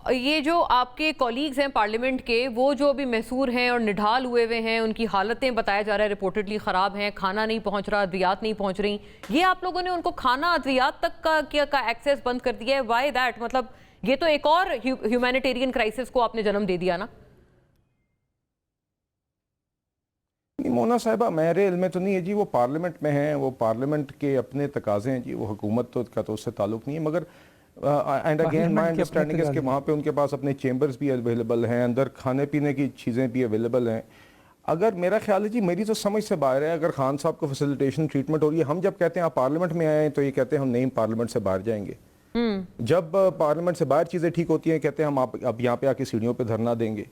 ये जो आपके कॉलीग्स हैं पार्लियामेंट के, वो जो अभी मैसूर हैं और निढाल हुए हुए हैं, उनकी हालतें बताया जा रहा है रिपोर्टेडली ख़राब हैं, खाना नहीं पहुंच रहा, अद्वियात नहीं पहुंच रही, ये आप लोगों ने उनको खाना अद्वियात तक का एक्सेस बंद कर दिया है? Why that? मतलब ये तो एक और ह्यूमैनिटेरियन क्राइसिस को आपने जन्म दे दिया ना। मोना साहिबा, मेरे इल्म में तो नहीं है जी, वो पार्लियामेंट में हैं, वो पार्लियामेंट के अपने तकाजे हैं जी, वो हुकूमत तो उससे ताल्लुक नहीं है। मगर एंड अगेन माई अंडरस्टैंडिंग है कि वहाँ पे उनके पास अपने चेम्बर्स भी अवेलेबल हैं, अंदर खाने पीने की चीज़ें भी अवेलेबल हैं। अगर मेरा ख्याल है जी, मेरी तो समझ से बाहर है, अगर खान साहब को फैसिलिटेशन ट्रीटमेंट हो रही है, हम जब कहते हैं आप पार्लियामेंट में आए तो ये कहते हैं हम नहीं पार्लियामेंट से बाहर जाएंगे। जब पार्लियामेंट से बाहर चीज़ें ठीक होती हैं कहते हैं हम आप अब यहाँ पे आके सीढ़ियों पे धरना देंगे।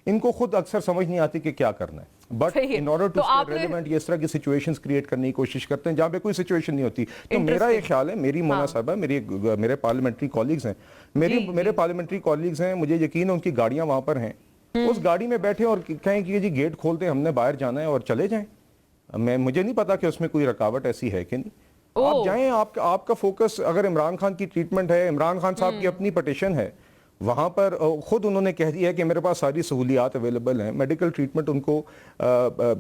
इनको खुद अक्सर समझ नहीं आती कि क्या करना है, but in order to stay relevant ये इस तरह की सिचुएशंस क्रिएट करने की कोशिश करते हैं जहाँ पे कोई सिचुएशन नहीं होती। तो मेरा ये ख्याल है, मेरी मोना साहबा, मेरे पार्लियामेंट्री कॉलीग्स हैं, मेरे पार्लियामेंट्री कॉलीग्स हैं, मुझे यकीन है उनकी गाड़ियां वहां पर हैं, उस गाड़ी में बैठे और कहें कि जी गेट खोलते, हमने बाहर जाना है और चले जाएं। मुझे नहीं पता कि उसमें कोई रुकावट ऐसी है कि नहीं। आप जाएं, आपका फोकस अगर इमरान खान की ट्रीटमेंट है, इमरान खान साहब की अपनी पटिशन है, वहाँ पर खुद उन्होंने कह दिया है कि मेरे पास सारी सहूलियात अवेलेबल हैं, मेडिकल ट्रीटमेंट उनको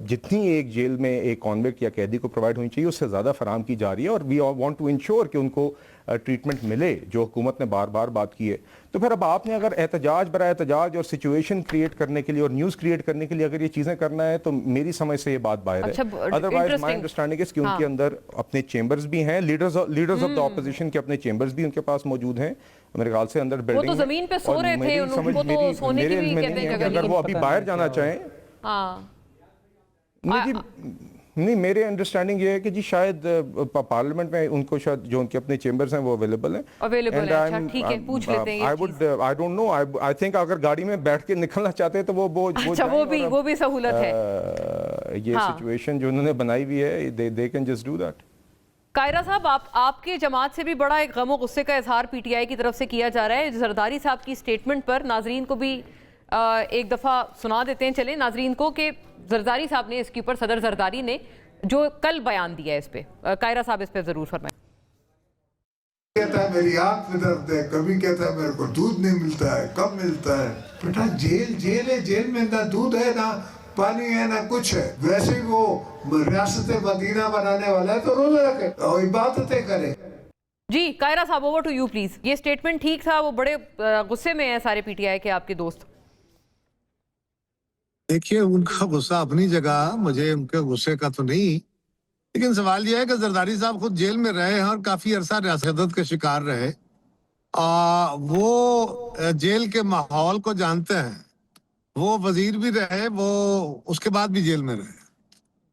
जितनी एक जेल में एक कॉन्विक्ट या कैदी को प्रोवाइड होनी चाहिए उससे ज़्यादा फराम की जा रही है, और वी वांट टू इंश्योर कि उनको ट्रीटमेंट मिले, जो हुकूमत ने बार बार बात की है। तो फिर अब आपने अगर एहतजाज बरा एहतजाज और सिचुएशन क्रिएट करने के लिए और न्यूज़ क्रिएट करने के लिए अगर ये चीज़ें करना है तो मेरी समझ से ये बात बाहर है। अदरवाइज माई अंडरस्टैंडिंग है कि उनके अंदर अपने चेंबर्स भी हैं, लीडर्स ऑफ द ऑपोजिशन के अपने चेंबर्स भी उनके पास मौजूद हैं, मेरे ख्याल से अंदर बिल्डिंग। वो तो जमीन पे सो रहे थे, उनको तो सोने की भी कहते हैं अगर वो अभी बाहर जाना चाहें। नहीं, मेरे अंडरस्टैंडिंग ये है कि जी शायद पार्लियामेंट में उनको शायद जो उनके अपने चेंबर्स हैं वो अवेलेबल हैं। अच्छा ठीक है, पूछ लेते हैं। I don't know, I think अगर गाड़ी में बैठ के निकलना चाहते हैं तो वो भी सहूलत है। ये सिचुएशन जो उन्होंने बनाई हुई है, they can just do that. कायरा साहब, आपके जमात से भी बड़ा एक गम और गुस्से का इजहार पीटीआई की तरफ से किया जा रहा है जरदारी साहब की स्टेटमेंट पर। नाजरीन को भी एक दफ़ा सुना देते हैं चले नाजरीन को कि जरदारी साहब ने इसके ऊपर, सदर जरदारी ने जो कल बयान दिया है इस पे। कायरा साहब इस पे जरूर फरमाएं। कहता है मेरी आंख में दर्द है, कभी कहता है मेरे को दूध नहीं मिलता है, कब मिलता है। बेटा जेल है, जेल में ना दूध है, ना पानी है, ना कुछ है। वैसे वो रियासत मदीना बनाने वाला है तो रोजा रखे और इबादतें करे। जी कायरा साहब, ओवर टू यू प्लीज। ये स्टेटमेंट ठीक था? वो बड़े गुस्से में है सारे पीटीआई के आपके दोस्त। देखिए, उनका गुस्सा अपनी जगह, मुझे उनके गुस्से का तो नहीं, लेकिन सवाल यह है कि जरदारी साहब खुद जेल में रहे हैं और काफी अरसा रियासत के शिकार रहे। वो जेल के माहौल को जानते हैं, वो वजीर भी रहे, वो उसके बाद भी जेल में रहे,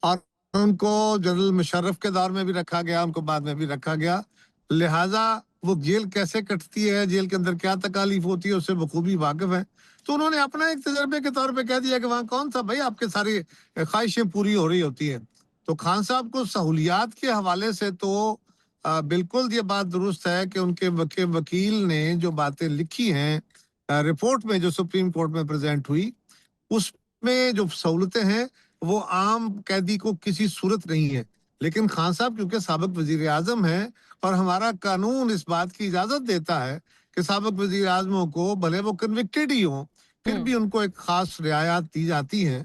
और उनको जनरल मुशर्रफ के दौर में भी रखा गया, उनको बाद में भी रखा गया। लिहाजा वो जेल कैसे कटती है, जेल के अंदर क्या तकालीफ होती है, उससे बखूबी वाकिफ है। तो उन्होंने अपना एक तजर्बे के तौर पे कह दिया कि वहाँ कौन सा भाई आपके सारी ख्वाहिशें पूरी हो रही होती हैं। तो खान साहब को सहूलियात के हवाले से तो बिल्कुल ये बात दुरुस्त है कि उनके वकील ने जो बातें लिखी हैं रिपोर्ट में जो सुप्रीम कोर्ट में प्रेजेंट हुई, उसमें जो सहूलतें हैं वो आम कैदी को किसी सूरत नहीं है। लेकिन खान साहब क्योंकि साबिक वजीर आजम है और हमारा कानून इस बात की इजाजत देता है कि साबिक वजीर आजमों को भले वो कन्विक्टेड ही हो, फिर भी उनको एक खास रियायत दी जाती है।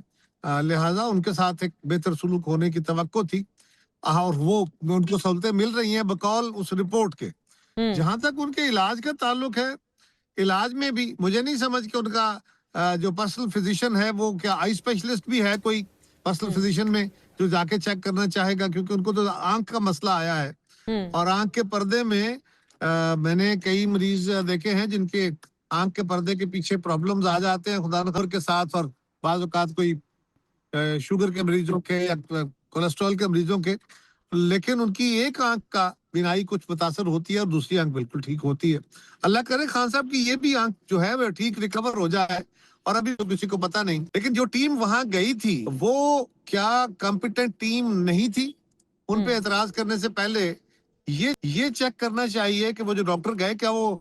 लिहाजा उनके साथ एक बेहतर सुलूक होने की तवक्को थी, और वो उनको सहूलतें मिल रही हैं बकौल उस रिपोर्ट के। जहां तक उनके इलाज का ताल्लुक है, इलाज में भी मुझे नहीं समझ के उनका जो पर्सनल फिजिशियन है वो क्या आई स्पेशलिस्ट भी है कोई पर्सनल फिजिशियन में जो जाके चेक करना चाहेगा, क्योंकि उनको तो आंख का मसला आया है और आंख के पर्दे में मैंने कई मरीज देखे हैं जिनके आंख के पर्दे के पीछे प्रॉब्लम्स आ जाते हैं खुदा न करे के साथ, और बाज़ औक़ात कोई शुगर के मरीजों के या कोलेस्ट्रॉल के मरीजों के, लेकिन उनकी एक आंख का बिनाई कुछ मुतासर होती है और दूसरी आंख बिल्कुल ठीक होती है। अल्लाह करे खान साहब की ये भी आंख जो है वो ठीक रिकवर हो जाए, और अभी तो किसी को पता नहीं। लेकिन जो टीम वहां गई थी वो क्या कॉम्पिटेंट टीम नहीं थी? उन पे एतराज करने से पहले ये चेक करना चाहिए कि वो जो डॉक्टर गए क्या वो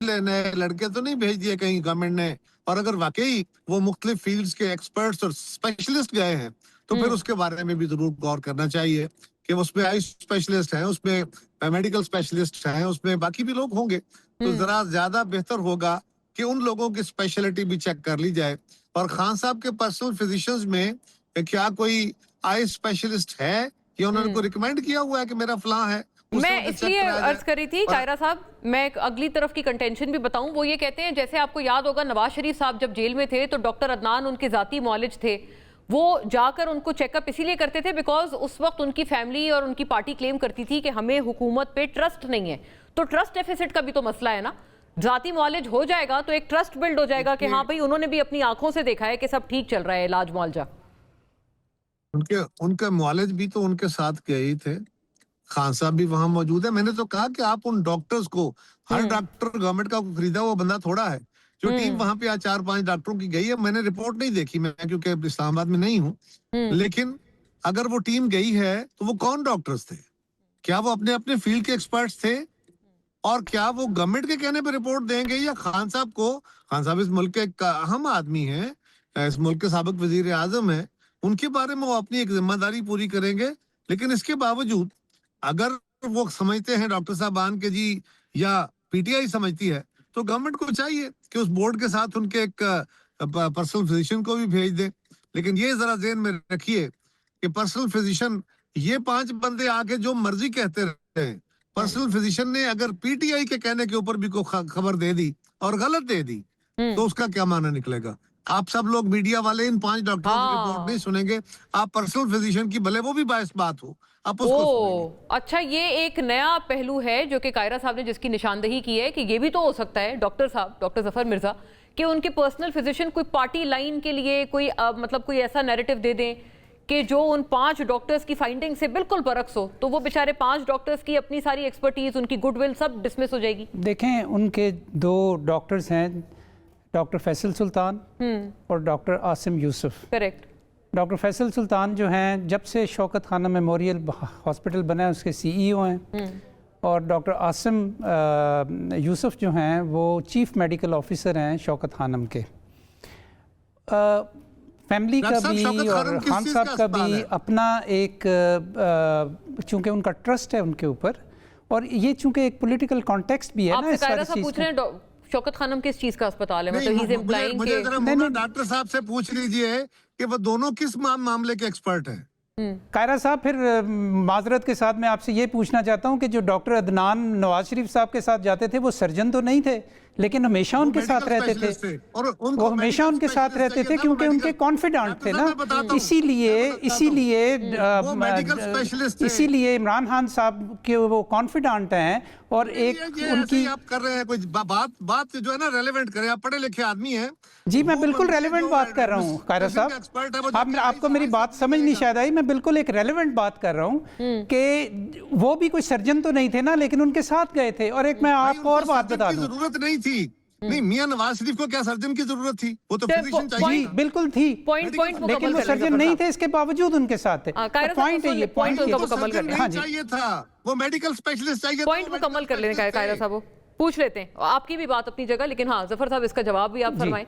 नए लड़के तो नहीं भेज दिए कहीं गवर्नमेंट ने, और अगर वाकई वो मुख्तलिफ फील्ड्स के एक्सपर्ट्स और स्पेशलिस्ट गए हैं तो फिर उसके बारे में भी जरूर गौर करना चाहिए कि उसमें आई स्पेशलिस्ट हैं, उसमें मेडिकल स्पेशलिस्ट हैं, उसमें बाकी भी लोग होंगे, तो जरा ज्यादा बेहतर होगा कि उन लोगों की स्पेशलिटी भी चेक कर ली जाए। और खान साहब के पर्सनल फिजिशियंस में क्या कोई आई स्पेशलिस्ट है कि उन्होंने को रिकमेंड किया हुआ है कि मेरा फलां है? मैं इसलिए अर्ज करी थी कायरा साहब, मैं एक अगली तरफ की कंटेंशन भी बताऊं। वो ये कहते हैं, जैसे आपको याद होगा नवाज शरीफ साहब जब जेल में थे तो डॉक्टर अदनान उनके जाती मौलिज थे, वो जाकर उनको चेकअप इसीलिए करते थे बिकॉज उस वक्त उनकी फैमिली और उनकी पार्टी क्लेम करती थी कि हमें हुकूमत पे ट्रस्ट नहीं है। तो ट्रस्ट डेफिसिट का भी तो मसला है ना, जाती मौलिज हो जाएगा तो एक ट्रस्ट बिल्ड हो जाएगा कि हाँ भाई उन्होंने भी अपनी आंखों से देखा है कि सब ठीक चल रहा है इलाज मुआवजा। उनके मुआलिज भी तो उनके साथ गए ही थे, खान साहब भी वहां मौजूद है। मैंने तो कहा कि आप उन डॉक्टर्स को, हर डॉक्टर गवर्नमेंट का खरीदा हुआ बंदा थोड़ा है। जो टीम वहां पे आज 4-5 डॉक्टरों की गई है, मैंने रिपोर्ट नहीं देखी मैं क्योंकि इस्लामाबाद में नहीं हूँ, लेकिन अगर वो टीम गई है तो वो कौन डॉक्टर्स थे? क्या वो अपने अपने फील्ड के एक्सपर्ट्स थे? और क्या वो गवर्नमेंट के कहने पे रिपोर्ट देंगे या खान साहब को? खान साहब इस मुल्क के एक अहम आदमी है, इस मुल्क के साबिक वजीर आजम है, उनके बारे में वो अपनी एक जिम्मेदारी पूरी करेंगे। लेकिन इसके बावजूद अगर वो समझते हैं डॉक्टर साहबान के जी या पीटीआई समझती है, तो गवर्नमेंट को चाहिए कि उस बोर्ड के साथ उनके एक पर्सनल फिजिशियन को भी भेज दे। लेकिन ये जरा ज़हन में रखिए कि पर्सनल फिजिशियन, ये 5 बंदे आके जो मर्जी कहते रहते हैं, पर्सनल फिजिशियन ने अगर पीटीआई के कहने के ऊपर भी कोई खबर दे दी और गलत दे दी तो उसका क्या माना निकलेगा? आप सब लोग मीडिया वाले इन 5 डॉक्टरों की रिपोर्ट नहीं सुनेंगे, आप पर्सनल फिजिशियन की भले वो भी बायस बात हो, आप उसको सुनेंगे। अच्छा, ये एक नया पहलू है जो कि कायरा साहब ने जिसकी निशानदही की है कि ये भी तो हो सकता है डॉक्टर साहब, डॉक्टर जफर मिर्जा, कि उनके पर्सनल फिजिशियन कोई पार्टी लाइन के लिए कोई मतलब कोई ऐसा नैरेटिव दे दें कि जो उन 5 डॉक्टर्स की फाइंडिंग से बिल्कुल बरक्स हो, तो वो बेचारे 5 डॉक्टर्स की अपनी सारी एक्सपर्टीज, उनकी गुडविल सब डिसमिस हो जाएगी। देखें, उनके 2 डॉक्टर्स हैं, डॉक्टर फैसल सुल्तान और doctor Asim Yusuf. Correct. Doctor Faisal Sultan जो हैं, जब से शौकत खाना मेमोरियल हॉस्पिटल बना है उसके सीईओ हैं, और डॉक्टर आसिम यूसुफ जो हैं वो चीफ मेडिकल ऑफिसर हैं शौकत खानम के। फैमिली का भी और खान साहब का भी अपना एक, चूँकि उनका ट्रस्ट है उनके ऊपर, और ये चूँकि एक पॉलिटिकल कॉन्टेक्स्ट भी है ना इस सारी चीज़ का। शौकत खानम किस चीज का अस्पताल है? मतलब ही इज इम्प्लाइंग मुझे डॉक्टर साहब से पूछ लीजिए कि वो दोनों किस मामले के एक्सपर्ट हैं। कायरा साहब, फिर माजरत के साथ मैं आपसे ये पूछना चाहता हूँ कि जो डॉक्टर अदनान नवाज शरीफ साहब के साथ जाते थे वो सर्जन तो नहीं थे, लेकिन हमेशा उनके साथ रहते थे, और वो हमेशा उनके साथ रहते थे क्योंकि उनके कॉन्फिडेंट थे ना। इसीलिए इमरान खान साहब के वो कॉन्फिडेंट हैं। और एक उनकी आप कर रहे हैं कोई बात जो है ना रेलेवेंट करें, आप पढ़े लिखे आदमी हैं। जी, मैं बिल्कुल रेलेवेंट बात कर रहा हूँ कायरा साहब, आपको मेरी बात समझ नहीं शायद आई। मैं बिल्कुल एक रेलेवेंट बात कर रहा हूँ कि वो भी कोई सर्जन तो नहीं थे ना, लेकिन उनके साथ गए थे। और एक मैं आपको और बात बता दूं, जरूरत नहीं थी। नहीं, मियां नवाज शरीफ को क्या सर्जन की जरूरत थी? वो तो फिजिशियन चाहिए। बिल्कुल थी, लेकिन वो सर्जन नहीं थे, इसके बावजूद उनके साथ थे। पॉइंट है ये, पॉइंट मुकम्मल कर लें। चाहिए था, वो मेडिकल स्पेशलिस्ट चाहिए। पॉइंट मुकम्मल कर लें कायरा साहब, पूछ लेते हैं। आपकी भी बात अपनी जगह, लेकिन हाँ जफर साहब इसका जवाब भी आप फरमाएं।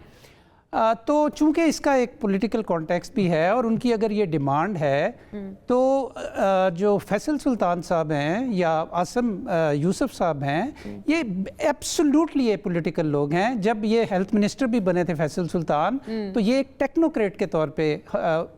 तो चूंकि इसका एक पॉलिटिकल कॉन्टेक्स्ट भी है और उनकी अगर ये डिमांड है, तो जो फैसल सुल्तान साहब हैं या आसिम यूसुफ साहब हैं, ये एब्सोल्युटली ये पॉलिटिकल लोग हैं। जब ये हेल्थ मिनिस्टर भी बने थे फैसल सुल्तान, तो ये एक टेक्नोक्रेट के तौर पे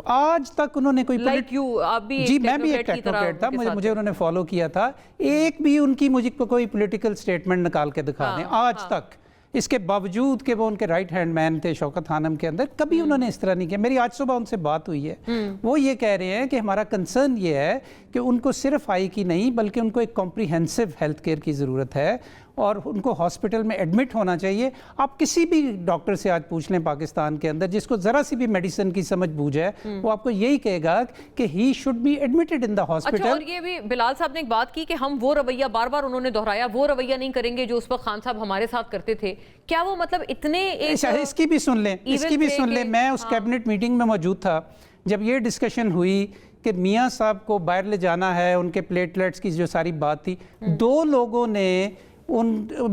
आज तक उन्होंने कोई जी, मैं भी एक टेक्नोक्रेट था, मुझे उन्होंने फॉलो किया था। एक भी उनकी मुझे कोई पॉलिटिकल स्टेटमेंट निकाल के दिखा दें आज तक, इसके बावजूद कि वो उनके राइट हैंड मैन थे शौकत खानम के अंदर, कभी उन्होंने इस तरह नहीं किया। मेरी आज सुबह उनसे बात हुई है, वो ये कह रहे हैं कि हमारा कंसर्न ये है कि उनको सिर्फ आई की नहीं बल्कि उनको एक कॉम्प्रिहेंसिव हेल्थ केयर की ज़रूरत है और उनको हॉस्पिटल में एडमिट होना चाहिए। आप किसी भी डॉक्टर से आज पूछ लें पाकिस्तान के अंदर जिसको ज़रा सी भी मेडिसिन की समझ बूझ है, वो आपको यही कहेगा कि he should be admitted in the hospital. अच्छा, और ये भी बिलाल साहब ने एक बात की कि हम वो रवैया, बार बार उन्होंने दोहराया, वो रवैया नहीं करेंगे जो उस वक्त खान साहब हमारे साथ करते थे। क्या वो मतलब इतने इसकी भी सुन लें, इसकी भी सुन लें। मैं उस कैबिनेट मीटिंग में मौजूद था जब ये डिस्कशन हुई कि मियाँ साहब को बाहर ले जाना है, उनके प्लेटलेट्स की जो सारी बात थी, 2 लोगों ने उन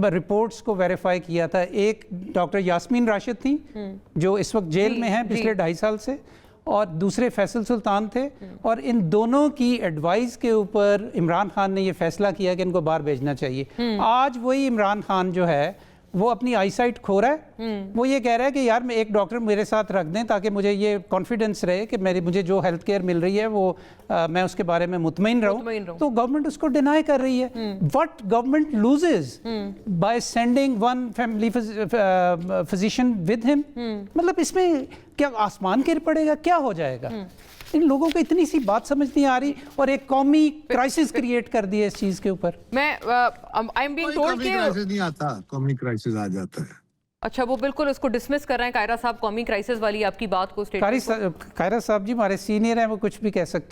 रिपोर्ट्स को वेरीफाई किया था। एक डॉक्टर यास्मीन राशिद थी जो इस वक्त जेल में हैं पिछले 2.5 साल से, और दूसरे फैसल सुल्तान थे, और इन दोनों की एडवाइस के ऊपर इमरान खान ने ये फैसला किया कि इनको बाहर भेजना चाहिए। आज वही इमरान खान जो है वो अपनी आईसाइट खो रहा है। वो ये कह रहा है कि यार मैं एक डॉक्टर मेरे साथ रख दें ताकि मुझे ये कॉन्फिडेंस रहे कि मुझे जो हेल्थ केयर मिल रही है वो मैं उसके बारे में मुतमईन रहूं। तो गवर्नमेंट उसको डिनाई कर रही है। What government loses by sending one family physician with him, मतलब इसमें क्या आसमान गिर पड़ेगा, क्या हो जाएगा? इन लोगों को इतनी सी बात समझ नहीं आ रही और एक कौमी क्राइसिस क्रिएट कर दिया इस चीज के ऊपर। मैं आई एम बीइंग टोल्ड कि क्राइसिस नहीं आता, कौमी क्राइसिस आ जाता है। अच्छा, वो बिल्कुल इसको डिसमिस कर रहे हैं कायरा साहब, कौमी क्राइसिस वाली आपकी बात को। कायरा साहब जी हमारे सीनियर हैं, वो कुछ भी कह सकते हैं।